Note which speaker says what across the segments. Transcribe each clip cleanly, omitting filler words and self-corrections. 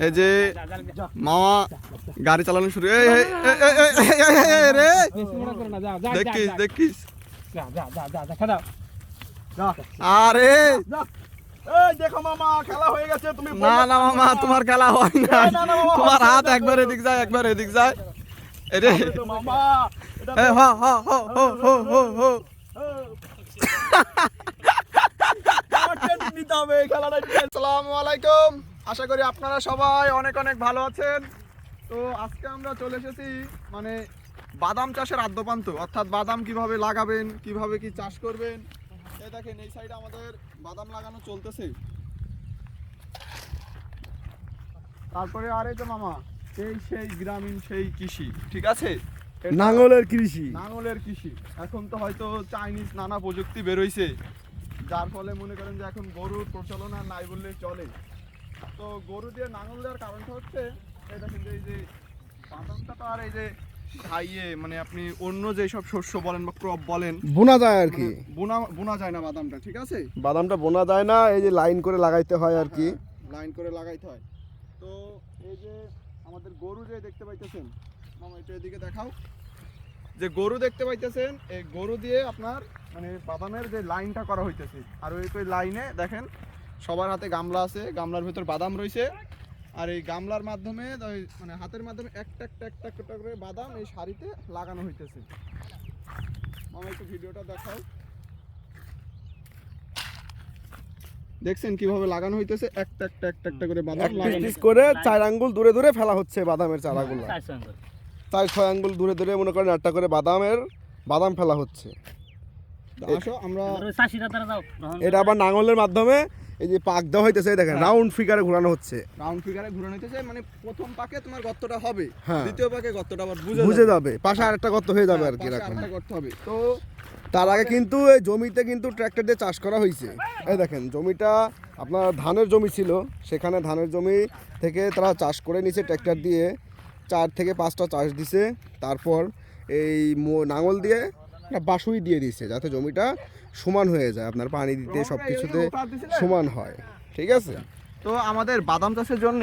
Speaker 1: এই যে মামা গাড়ি চালানো শুরু রে দেখিস দেখিস আরে
Speaker 2: দেখো মামা খেলা হয়ে গেছে। তুমি
Speaker 1: না না মামা তোমার খেলা হয় না, তোমার হাত একবার এদিক যায় একবার এদিক যায়। এরে
Speaker 2: মামা
Speaker 1: হো হো হো হো হো হো হো আসসালামু আলাইকুম, আশা করি আপনারা সবাই অনেক অনেক ভালো আছেন। তো আজকে আমরা চলে এসেছি মানে বাদাম চাষের আদ্যপান্ত, অর্থাৎ বাদাম কিভাবে লাগাবেন, কিভাবে কি চাষ করবেন। এই দেখেন এই সাইডে আমাদের বাদাম লাগানো চলতেছে। তারপরে আর এই যে মামা সেই গ্রামীণ সেই কৃষি, ঠিক আছে,
Speaker 2: নাঙ্গলের কৃষি।
Speaker 1: নাঙলের কৃষি। এখন তো হয়তো চাইনিজ নানা প্রযুক্তি বেরোইছে, যার ফলে মনে করেন যে এখন গরুর প্রচলন আর নাই বললে চলে। তো গরু দিয়ে নাঙল দেওয়ার কারণটা হচ্ছে এই দেখেন যে এই যে বাদামটা তো আর এই যে খাইয়ে মানে আপনি অন্য যেসব শস্য বলেন বা ক্রপ বলেন
Speaker 2: বোনা যায় আর কি,
Speaker 1: বোনা যায় না বাদামটা, ঠিক আছে।
Speaker 2: বাদামটা বোনা যায় না, এই যে লাইন করে লাগাইতে হয় আর কি,
Speaker 1: লাইন করে লাগাইতে হয়। তো এই যে আমাদের গরু যে দেখতে পাইতেছেন মামা, এটা এদিকে দেখাও, যে গরু দেখতে পাইতেছেন, এই গরু দিয়ে আপনার মানে বাদামের যে লাইনটা করা হইতেছে। আর ওই লাইনে দেখেন সবার হাতে গামলা আছে, গামলার ভিতর বাদাম রয়েছে। আর এই গামলার মাধ্যমে মানে হাতের মাধ্যমে একটা একটা একটা একটা করে বাদাম এই সারিতে লাগানো হইতেছে। মামা একটু ভিডিওটা দেখাও, দেখছেন কিভাবে লাগানো হইতেছে, একটা একটা একটা একটা করে বাদাম লাগানো
Speaker 2: করে 4 আঙ্গুল দূরে দূরে ফেলা হচ্ছে বাদামের চারাগুলো, 4-6 আঙ্গুল দূরে দূরে মনে করেন একটা করে বাদাম ফেলা হচ্ছে।
Speaker 1: আসো আমরা
Speaker 2: এটা আবার নাঙলের মাধ্যমে এই যে পাক দেওয়া হইতেছে, দেখেন রাউন্ড ফিগারে ঘোরানো হচ্ছে,
Speaker 1: রাউন্ড ফিগারে ঘুরানো হইতেছে। মানে প্রথম পাকে তোমার গর্তটা হবে,
Speaker 2: হ্যাঁ,
Speaker 1: দ্বিতীয় পাকে গর্তটা আবার
Speaker 2: বুঝে যাবে, পাশে আরেকটা গর্ত হয়ে যাবে আর কি এরকম।
Speaker 1: আরেকটা গর্ত হবে। তো
Speaker 2: তার আগে কিন্তু এই জমিতে কিন্তু ট্র্যাক্টর দিয়ে চাষ করা হয়েছে। এই দেখেন জমিটা আপনার ধানের জমি ছিল, সেখানে ধানের জমি থেকে তারা চাষ করে নিছে ট্র্যাক্টর দিয়ে, 4 থেকে 5টা চাষ দিছে। তারপর এই নাঙল দিয়ে একটা বাসুই দিয়ে দিছে, যাতে জমিটা সমান হয়ে যায়, আপনার পানি দিতে সব কিছুতে সমান হয়, ঠিক আছে।
Speaker 1: তো আমাদের বাদাম চাষের জন্য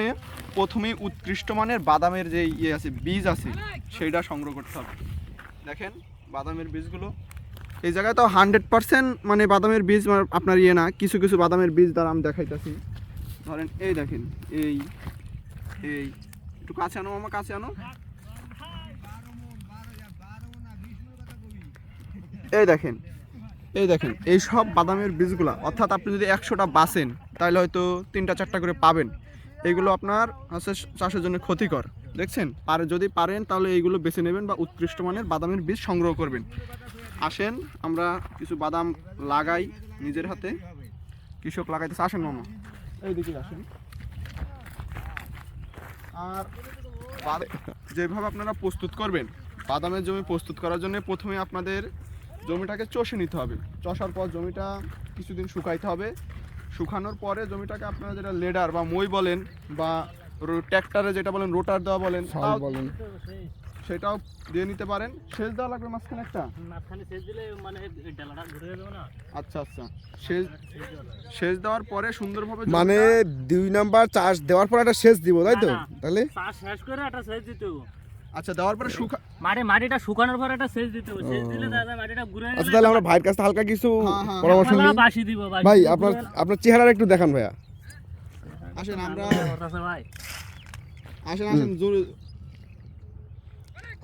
Speaker 1: প্রথমেই উৎকৃষ্ট মানের বাদামের যে আছে বীজ আছে সেইটা সংগ্রহ করতে হবে। দেখেন বাদামের বীজগুলো এই জায়গায় তো 100% মানে বাদামের বীজ আপনার না, কিছু কিছু বাদামের বীজ দ্বারা আমি দেখাইতেছি। ধরেন এই দেখেন এই একটু কাছে আনো মামা, কাছে আনো। এই দেখেন এই সব বাদামের বীজগুলা, অর্থাৎ আপনি যদি 100টা বাছেন তাহলে হয়তো 3টা-4টা করে পাবেন। এইগুলো আপনার হচ্ছে চাষের জন্য ক্ষতিকর, দেখছেন। যদি পারেন তাহলে এইগুলো বেছে নেবেন বা উৎকৃষ্ট মানের বাদামের বীজ সংগ্রহ করবেন। আসেন আমরা কিছু বাদাম লাগাই নিজের হাতে, কৃষক লাগাইতেছে। আসেন মামা, এই দিকে আসেন। আর যেভাবে আপনারা প্রস্তুত করবেন বাদামের জমি প্রস্তুত করার জন্য প্রথমে আপনাদের জমিটাকে চষে নিতে হবে। চষার পর জমিটা কিছুদিন শুকাইতে হবে। শুকানোর পরে জমিটাকে আপনারা যেটা লেডার বা মই বলেন বা ট্র্যাক্টরে যেটা বলেন রোটার দেওয়া বলেন সেটাও দিয়ে নিতে পারেন। সেচ দেওয়া লাগবে মাঝখানে একটা, আচ্ছা আচ্ছা। সেচ দেওয়ার পরে সুন্দরভাবে
Speaker 2: মানে 2 নাম্বার চাষ দেওয়ার পর একটা সেচ দিব, তাই তো? তাহলে
Speaker 3: শেষ করে একটা সেচ দিতে হবে।
Speaker 1: আচ্ছা, দেওয়ার পরে
Speaker 3: মাটিটা শুকানোর পর একটা সেচ দিতে হবে। সেচ দিলে দাদা মাটিটা ঘুরে গেলে,
Speaker 2: আচ্ছা তাহলে আমরা ভাইয়ের কাছে হালকা কিছু পরামর্শ নিই।
Speaker 3: বাসি দিব।
Speaker 2: ভাই আপনার চেহারাটা একটু দেখান ভাইয়া।
Speaker 1: আসেন আমরা
Speaker 3: ভাই
Speaker 1: আসেন জোরে।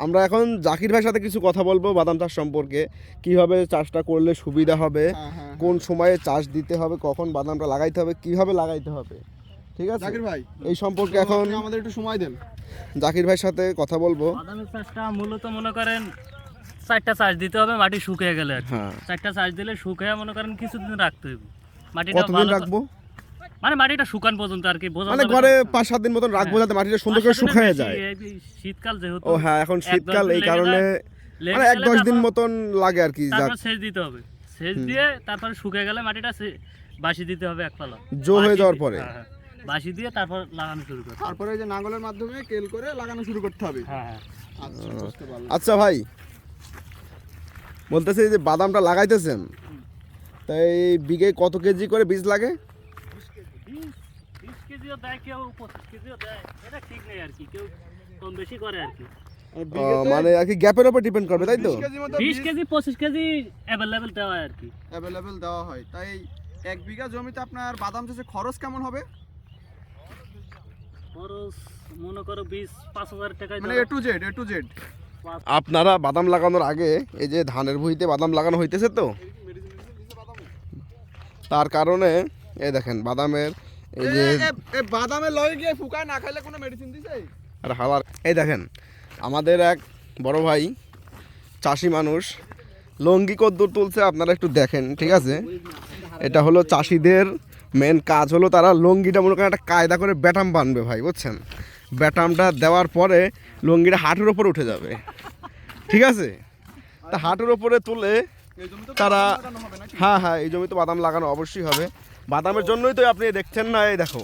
Speaker 2: আমরা এখন জাকির ভাইয়ের সাথে কিছু কথা বলবো বাদাম চাষ সম্পর্কে, কিভাবে চাষটা করলে সুবিধা হবে, কোন সময়ে চাষ দিতে হবে, কখন বাদামটা লাগাইতে হবে, কিভাবে লাগাইতে হবে, ঠিক আছে
Speaker 1: জাকির ভাই?
Speaker 2: এই সম্পর্কে এখন
Speaker 1: আমাদের একটু সময় দেন,
Speaker 2: জাকির ভাইয়ের সাথে কথা বলবো।
Speaker 3: বাদামের চাষটা মূলত মনে করেন 4টা চাষ দিতে হবে, মাটি শুকিয়ে গেলে।
Speaker 2: হ্যাঁ,
Speaker 3: 4টা চাষ দিলে শুকিয়ে মনে করেন কিছুদিন রাখতে হবে। মাটিটা
Speaker 2: কতদিন রাখবো?
Speaker 3: মানে মাটিটা শুকান পর্যন্ত আর কি,
Speaker 2: মানে ঘরে 5-7 দিন মতন রাখবো যাতে মাটিটা সুন্দর করে শুকিয়ে যায়।
Speaker 3: শীতকাল যেহেতু,
Speaker 2: ও হ্যাঁ, এখন শীতকাল এই কারণে মানে 1-10 দিন মতন লাগে আর কি।
Speaker 3: তারপর সেচ দিতে হবে, সেচ দিয়ে তারপর শুকিয়ে গেলে মাটিটা বাসি দিতে হবে এক পালা,
Speaker 2: জো হয়ে যাওয়ার পরে
Speaker 3: বাসি দিয়ে তারপর লাগানো শুরু করতে হবে।
Speaker 1: তারপরে যে নাঙ্গলের মাধ্যমে কেল করে লাগানো শুরু করতে হবে।
Speaker 3: হ্যাঁ।
Speaker 2: আচ্ছা ভাই বলতেছি যে বাদামটা লাগাইতেছেন, তাই বিঘে কত কেজি করে বীজ লাগে?
Speaker 3: 20 কেজি কেজিও দেয়, কেউ 25 কেজিও দেয়, এটা ঠিক নেই আর কি, কেউ কম বেশি করে আর কি।
Speaker 2: মানে আর কি গ্যাপের উপর ডিপেন্ড করবে, তাই তো?
Speaker 1: 20 কেজি মতো
Speaker 3: 20 কেজি 25 কেজি অ্যাভেলেবেল দেওয়া হয় আর কি।
Speaker 1: অ্যাভেলেবেল দেওয়া হয়। তাই 1 বিঘা জমিতে আপনার বাদাম চাষে খরচ কেমন হবে?
Speaker 3: খরচ মনে করো 20-5,000 টাকায়
Speaker 1: মানে
Speaker 3: ধরো।
Speaker 1: A to Z
Speaker 2: আপনারা বাদাম লাগানোর আগে এই যে ধানের ভুঁইতে বাদাম লাগানো হইতেছে তো, তার কারণে এই দেখেন বাদামের এই যে
Speaker 1: বাদামের লয়ে গিয়ে ফুকায় না খাইলে কোনো মেডিসিন দিছে?
Speaker 2: আর হাওয়ার এই দেখেন আমাদের এক বড় ভাই চাষি মানুষ লঙ্গি কদ্দুর তুলছে, আপনারা একটু দেখেন, ঠিক আছে? এটা হলো চাষিদের মেন কাজ, হলো তারা লঙ্গিটা মনে করেন একটা কায়দা করে ব্যাটাম বানবে ভাই, বুঝছেন? ব্যাটামটা দেওয়ার পরে লঙ্গিটা হাঁটুর ওপর উঠে যাবে, ঠিক আছে? তা হাঁটুর ওপরে তুলে
Speaker 1: এই জমিতে তো
Speaker 2: তারা
Speaker 1: বাদাম লাগানো হবে নাকি?
Speaker 2: হ্যাঁ এই জমিতে বাদাম লাগানো অবশ্যই হবে। বাদামের জন্যই তো আপনি দেখছেন না, এই দেখো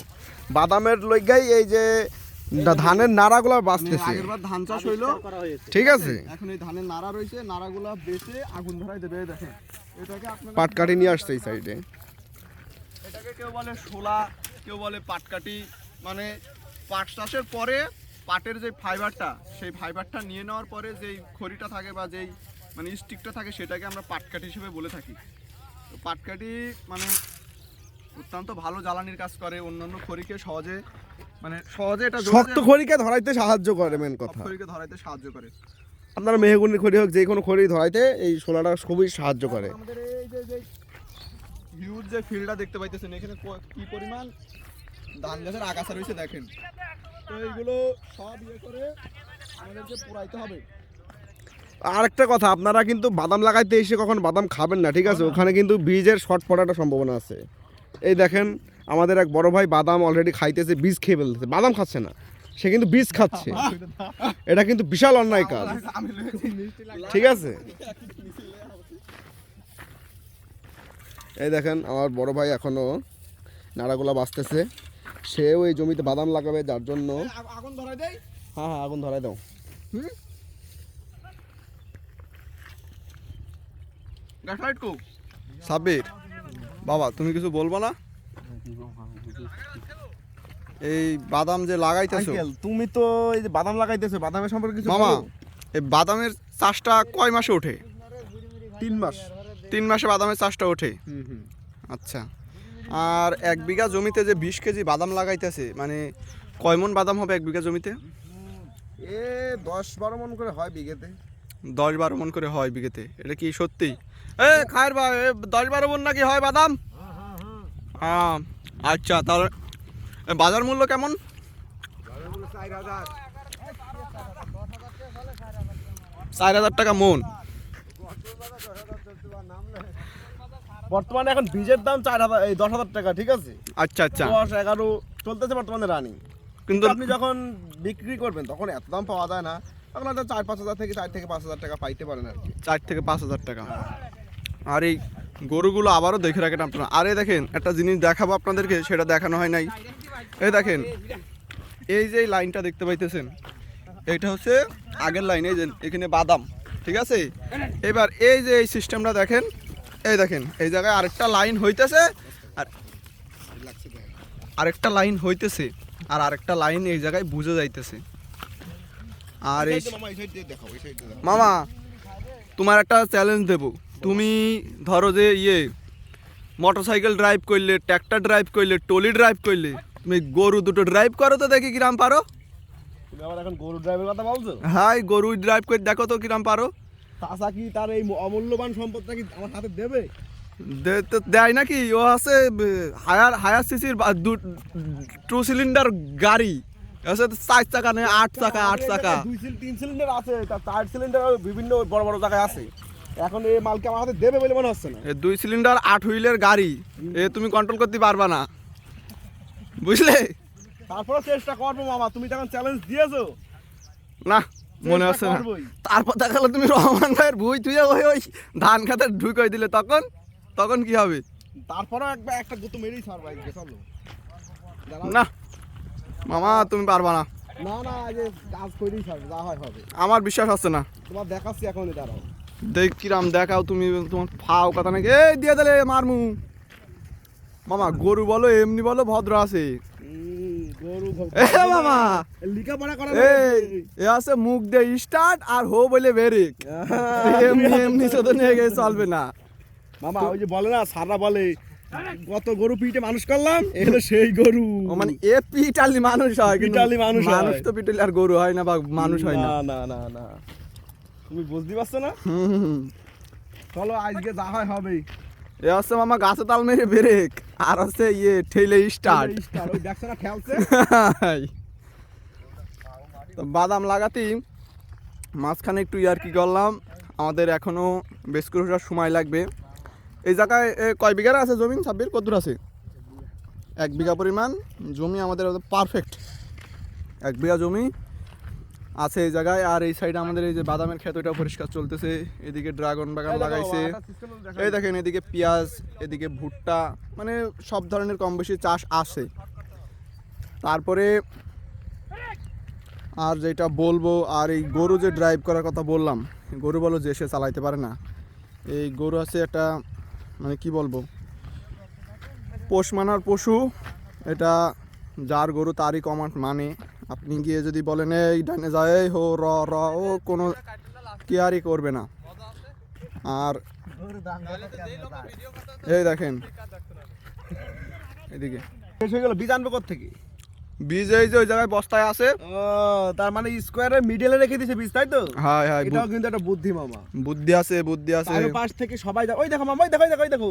Speaker 2: বাদামের লইগাই এই যে ধানের নাড়াগুলো বাঁচতেছে,
Speaker 1: আগেরবার ধান চাষ হইলো,
Speaker 3: করা হয়েছে।
Speaker 2: ঠিক আছে?
Speaker 1: এখন এই ধানের নাড়া রয়েছে, নাড়াগুলা বেচে আগুন ধরাই দেবে। এই দেখেন এটাকে আপনারা
Speaker 2: পাটকাঠি নিয়ে আসছে এই সাইডে।
Speaker 1: এটাকে কেউ বলে শোলা, কেউ বলে পাটকাঠি। মানে পাট চাষের পরে পাটের যে ফাইবারটা, সেই ফাইবারটা নিয়ে নেওয়ার পরে যেই খড়িটা থাকে বা যেই মানে স্টিকটা থাকে, সেটাকে আমরা পাটকাঠি হিসেবে বলে থাকি। তো পাটকাঠি মানে অত্যন্ত ভালো জ্বালানির কাজ করে, অন্যান্য খড়িকে সহজে এটা
Speaker 2: শক্ত খড়িকে ধরাইতে সাহায্য করে, মেন কথা
Speaker 1: খড়িকে ধরাইতে সাহায্য করে।
Speaker 2: আপনার মেহগুনির খড়ি হোক যে কোনো খড়ি ধরাইতে এই শোলাটা খুবই সাহায্য করে।
Speaker 1: আমাদের এই যে হিউজ যে ফিল্ডটা দেখতে পাইতেছেন, এখানে কি পরিমাণ ধান গাছের আগাছা রয়েছে দেখেন। তো এইগুলো সব করে আমাদেরকে পুরাইতে হবে।
Speaker 2: আরেকটা কথা, আপনারা কিন্তু বাদাম লাগাইতে এসে কখন বাদাম খাবেন না, ঠিক আছে? ওখানে কিন্তু বীজের শর্ট পড়ার একটা সম্ভাবনা আছে। এই দেখেন আমাদের এক বড় ভাই বাদাম অলরেডি খাইতেছে, বীজ খেয়ে ফেলতেছে, বাদাম খাচ্ছে না, সে কিন্তু বীজ খাচ্ছে। এটা কিন্তু বিশাল অন্যায় কাজ, ঠিক আছে? এই দেখেন আমার বড় ভাই এখনো নাড়াগুলা বাঁচতেছে, সেও এই জমিতে বাদাম লাগাবে, যার জন্য
Speaker 1: আগুন ধরাই দেই।
Speaker 2: হ্যাঁ আগুন ধরাই দাও।
Speaker 1: গ্যাসলাইট কো সাবির বাবা, তুমি কিছু বলবো না? এই বাদাম যে লাগাইতেছো,
Speaker 2: আঙ্কেল তুমি তো এই যে বাদাম লাগাইতেছো, বাদামের সম্পর্কে কিছু
Speaker 1: মামা,
Speaker 2: বলো।
Speaker 1: এই বাদামের চাষটা কয় মাসে ওঠে?
Speaker 2: 3 মাস।
Speaker 1: 3 মাসে বাদামের চাষটা ওঠে। আচ্ছা। আর 1 বিঘা জমিতে যে 20 কেজি বাদাম লাগাইতেছে, মানে কয় মন বাদাম হবে 1 বিঘা জমিতে?
Speaker 2: 10-12 মণ করে হয় বিঘেতে।
Speaker 1: 10-12 মন করে হয় বিঘেতে, এটা কি সত্যি? খায়ের বা 10-12 মন নাকি হয় বাদাম? আচ্ছা, তাহলে বাজার মূল্য কেমন? 4,000 টাকা মন।
Speaker 2: বর্তমানে এখন বীজের দাম 10,000 টাকা, ঠিক আছে?
Speaker 1: আচ্ছা আচ্ছা।
Speaker 2: 10-11 চলতেছে বর্তমানে রানিং।
Speaker 1: কিন্তু
Speaker 2: আপনি যখন বিক্রি করবেন তখন এত দাম পাওয়া যায় না, তখন হয়তো 4-5 থেকে 5,000 টাকা পাইতে পারেন আর কি।
Speaker 1: 4 থেকে 5,000 টাকা। আর এই গরুগুলো আবারও দেখে রাখেন আপনারা। আরে দেখেন একটা জিনিস দেখাবো আপনাদেরকে, সেটা দেখানো হয় নাই। এই দেখেন এই যে লাইনটা দেখতে পাইতেছেন, এইটা হচ্ছে আগের লাইন। এই যে এখানে বাদাম, ঠিক আছে? এবার এই যে এই সিস্টেমটা দেখেন, এই দেখেন এই জায়গায় আরেকটা লাইন হইতেছে, আর আরেকটা লাইন হইতেছে, আর আরেকটা লাইন এই জায়গায় বুঝে যাইতেছে। আর এই মামা, তোমার একটা চ্যালেঞ্জ দেবো। তুমি ধরো যে মোটরসাইকেল ড্রাইভ করলে, ট্র্যাক্টর ড্রাইভ করলে, টলি ড্রাইভ করলে, তুমি গরু দুটো ড্রাইভ করো তো দেখি কিরাম পারো।
Speaker 2: তুমি আবার এখন গরু ড্রাইভের কথা বলছো?
Speaker 1: হাই, গরু ড্রাইভ করে দেখো তো কিরাম পারো।
Speaker 2: চাচা কি তার এই অমূল্যবান সম্পদটা কি আমার হাতে দেবে?
Speaker 1: দেয় নাকি? ও আছে হায়ার সিসির 2 সিলিন্ডার গাড়ি আছে, 4 চাকা নেই, 8 চাকা 8 চাকা।
Speaker 2: 3 সিলিন্ডার আছে, তার 4 সিলিন্ডার বিভিন্ন বড় বড় জায়গায় আছে। এখন এই মালকে আমার হাতে দেবে বলে মনে হচ্ছে না।
Speaker 1: 2 সিলিন্ডার 8 হুইলের গাড়ি, তুমি কন্ট্রোল করতে পারবা না, বুঝলে?
Speaker 2: তারপরে চেষ্টা করবো মামা, তুমি তখন চ্যালেঞ্জ দিয়েছো
Speaker 1: না, মনে হচ্ছে না। তারপর দেখালো তুমি রহমান ভাইয়ের ভুই তুই ওই ধান খাতে ঢুকাই দিলে, তখন কি হবে?
Speaker 2: তারপরেও একটা গুতো মেরেই ছাড়বো, চলো।
Speaker 1: না মামা, তুমি পারবা না।
Speaker 2: না না, আগে কাজ করেই ছাড়বো, যা হয় হবে।
Speaker 1: আমার বিশ্বাস হচ্ছে না।
Speaker 2: তোমার দেখাচ্ছি এখনই, দাঁড়াও।
Speaker 1: দেখ কিরাম দেখাও তুমি, তোমার ফাও কথা নাকি? এই দিয়ে দিলে মারমু। মামা গরু বলো এমনি বলো ভদ্র আছে। মামা
Speaker 2: লেখাপড়া করা
Speaker 1: এ আছে মুখ দিয়ে স্টার্ট আর হো বলে ব্রেক এমনি এমনি শুধু নিয়ে গিয়ে চলবে না
Speaker 2: মামা ওই যে বলে না সারা বলে কত গরু পিঠে মানুষ করলাম এগুলো সেই গরু
Speaker 1: ও মানে এ পিটালি মানুষ হয় কিন্তু
Speaker 2: পিটালি মানুষ হয়।
Speaker 1: মানুষ তো পিটালি আর গরু হয় না বা মানুষ হয় না
Speaker 2: না না না তুমি বুঝতে পারছো না
Speaker 1: হুম।
Speaker 2: চলো আজকে যা হয় হবেই
Speaker 1: এ হচ্ছে মামা গাছে তাল মেরে ব্রেক আর হচ্ছে ইয়ে ঠেলে স্টার্ট
Speaker 2: ওই দেখছো না খেলছে
Speaker 1: তো বাদাম লাগাতেই মাঝখানে একটু ইয়ার্কি করলাম আমাদের এখনো বেশ কিছুটা সময় লাগবে এই জায়গায় কয় বিঘার আছে জমি সাব্বির কত দূর আছে 1 বিঘা পরিমাণ জমি আমাদের পারফেক্ট 1 বিঘা জমি আছে এই জায়গায় আর এই সাইডে আমাদের এই যে বাদামের ক্ষেত ওটা পরিষ্কার চলতেছে এদিকে ড্রাগন বাগান লাগাইছে এই দেখেন এদিকে পেঁয়াজ এদিকে ভুট্টা মানে সব ধরনের কম বেশি চাষ আছে তারপরে আর যেটা বলবো আর এই গরু যে ড্রাইভ করার কথা বললাম গরু বলো যে সে চালাইতে পারে না এই গরু আছে একটা মানে কি বলবো পোষ মানার পশু এটা যার গরু তারই কমান্ড মানে আপনি গিয়ে যদি বলেন এই ডানে যায় এই হো র র ও কোনো কেয়ারই করবে না আর এই দেখেন এদিকে
Speaker 2: শেষ হয়ে গেল বীজ আনবো কোত্থেকে
Speaker 1: বীজ এই যে ওই জায়গায় বস্তায় আছে
Speaker 2: ও তার মানে স্কোয়ারের মিডলে রেখে দিয়েছে বীজ তাই তো
Speaker 1: হাই হাই
Speaker 2: এটাও কিন্তু একটা বুদ্ধি মামা
Speaker 1: বুদ্ধি আছে
Speaker 2: তার পাশ থেকে সবাই ওই দেখো মামা ওই দেখো দেখো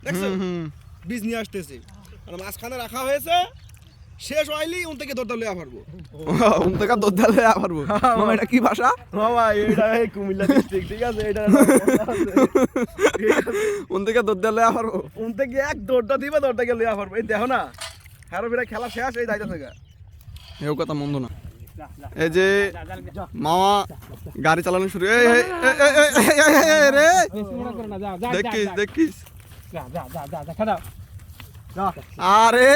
Speaker 2: দেখছো বীজ নিয়ে আসতেছে আর মাঝখানে রাখা হয়েছে শেষ হইলি উন থেকে দরদর লইয়া পারবো
Speaker 1: উন থেকে দরদর লইয়া পারবো মামা এটা কি ভাষা
Speaker 2: মামা এটা এই কুমিল্লা ডিস্ট্রিক্ট ঠিক আছে এটা
Speaker 1: উন থেকে দরদর লইয়া পারবো
Speaker 2: উন থেকে এক দৌড়টা দিবে দৌড় থেকে লইয়া পারবো এই দেখো না হ্যারো বিরা খেলা শেষ এই যাইতে থেকে
Speaker 1: এও কথা মন্দ না এই যে মামা গাড়ি চালানো শুরু এই রে দেখিস দেখিস আরে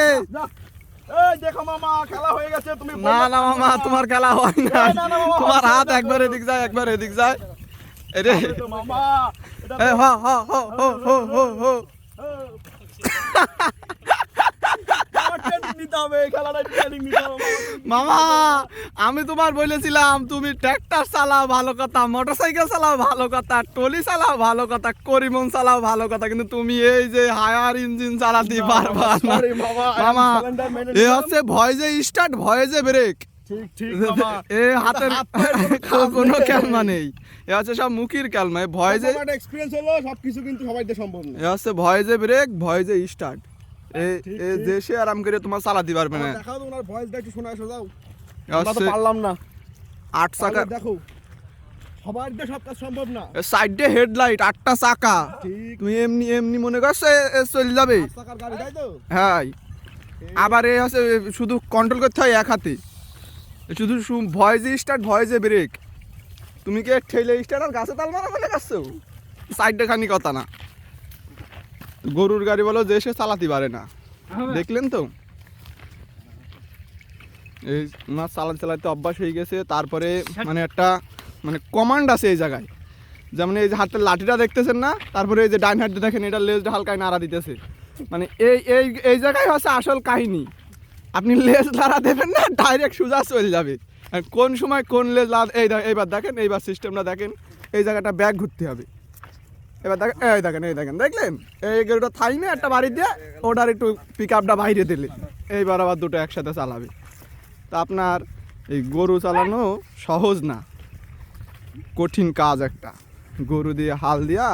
Speaker 2: এই দেখো মামা খেলা হয়ে গেছে তুমি
Speaker 1: না না মামা তোমার খেলা হয় না তোমার হাত একবার এদিক যায় একবার এদিক যায় রে
Speaker 2: তো মামা এটা
Speaker 1: এ হো হো হো হো হো হো হো
Speaker 2: ট্রেনিং নিতে হবে এই খেলাটা ট্রেনিং নিতে হবে
Speaker 1: মামা আমি তোমার বলেছিলাম তুমি ট্র্যাক্টর চালাও ভালো কথা মোটরসাইকেল চালাও ভালো কথা টলি চালাও ভালো কথা করিমন চালাও ভালো কথা কিন্তু তুমি এই যে হায়ার ইঞ্জিন চালাতে পারবা না
Speaker 2: Sorry, মামা, I am
Speaker 1: মামা
Speaker 2: cylinder man
Speaker 1: এ হচ্ছে ভয়েজে স্টার্ট ভয়েজে ব্রেক
Speaker 2: ঠিক ঠিক মামা
Speaker 1: এ হাতের কোনো ক্যালমা নেই এ হচ্ছে সব মুখির ক্যালমা ভয়েজে
Speaker 2: আমার এক্সপেরিয়েন্স হলো সবকিছু কিন্তু সবাই দিয়ে সম্ভব না
Speaker 1: এ হচ্ছে ভয়েজে ব্রেক ভয়েজে স্টার্ট এ
Speaker 2: ঠিক,
Speaker 1: এ
Speaker 2: ঠিক।
Speaker 1: দেশে আরাম করে তোমার চালাতে পারবে না
Speaker 2: দেখাও তোমার ভয়েসটা একটু শোনা এসো যাও
Speaker 1: এ
Speaker 2: আমরা তো
Speaker 1: হচ্ছে
Speaker 2: পারলাম না
Speaker 1: 8 চাকা
Speaker 2: তাহলে দেখো সবার দিয়ে সব কাজ সম্ভব না
Speaker 1: সাইডে হেডলাইট 8টা চাকা
Speaker 2: ঠিক
Speaker 1: তুমি এমনি এমনি মনে করছো চলে যাবে
Speaker 2: টাকার গাড়ি তাই তো
Speaker 1: হ্যাঁ আবার এ হচ্ছে শুধু কন্ট্রোল করতে হয় এক হাতে শুধু ভয়েজে স্টার্ট ভয়েজে ব্রেক তুমি কি ঠেলে স্টার্ট আর গাছে তাল মারা বলে গেছো সাইডে খানি কথা না গরুর গাড়ি বলো যে সে চালাতে পারে না দেখলেন তো এই না চালাতে চালাতে অভ্যাস হয়ে গেছে তারপরে মানে একটা মানে কমান্ড আছে এই জায়গায় যেমন এই যে হাতের লাঠিটা দেখতেছেন না তারপরে এই যে ডাইন হাতটা দেখেন এটা লেজটা হালকায় নাড়া দিতেছে মানে এই এই এই জায়গায় হচ্ছে আসল কাহিনী আপনি লেজ লাড়া দেবেন না ডাইরেক্ট সোজা চলে যাবে আর কোন সময় কোন লেজ এইবার দেখেন এইবার সিস্টেমটা দেখেন এই জায়গাটা ব্যাগ ঘুরতে হবে এবার দেখেন এই দেখেন দেখলেন এই গরুটা থাই না একটা বাড়ি দিয়ে ওটার একটু পিক আপটা বাইরে দিলে এইবার আবার দুটো একসাথে চালাবে তা আপনার এই গরু চালানো সহজ না কঠিন কাজ একটা গরু দিয়ে হাল দিয়া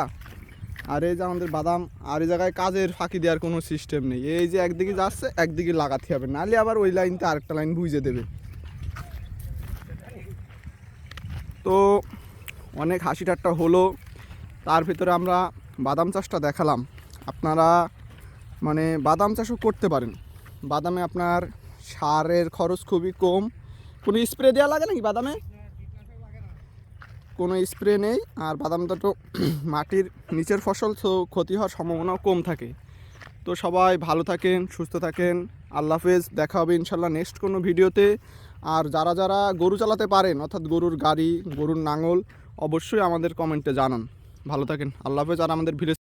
Speaker 1: আর এই যে আমাদের বাদাম আর এই জায়গায় কাজের ফাঁকি দেওয়ার কোনো সিস্টেম নেই এই যে একদিকে যাচ্ছে একদিকে লাগাতে হবে নাহলে আবার ওই লাইনতে আরেকটা লাইন বুঝে দেবে তো অনেক হাসি ঠাট্টা হলো তার ভিতরে আমরা বাদাম চাষটা দেখালাম আপনারা মানে বাদাম চাষও করতে পারেন বাদামে আপনার সারের খরচ খুবই কম কোনো স্প্রে দেওয়া লাগে নাকি বাদামে কোনো স্প্রে নেই আর বাদামটা তো মাটির নিচের ফসল তো ক্ষতি হওয়ার সম্ভাবনাও কম থাকে তো সবাই ভালো থাকেন সুস্থ থাকেন আল্লাহ হাফেজ দেখা হবে ইনশাল্লাহ নেক্সট কোনো ভিডিওতে আর যারা যারা গরু চালাতে পারেন অর্থাৎ গরুর গাড়ি গরুর নাঙল অবশ্যই আমাদের কমেন্টে জানান ভালো থাকেন আল্লাহ হাফেজ আর আমাদের ভিলেজ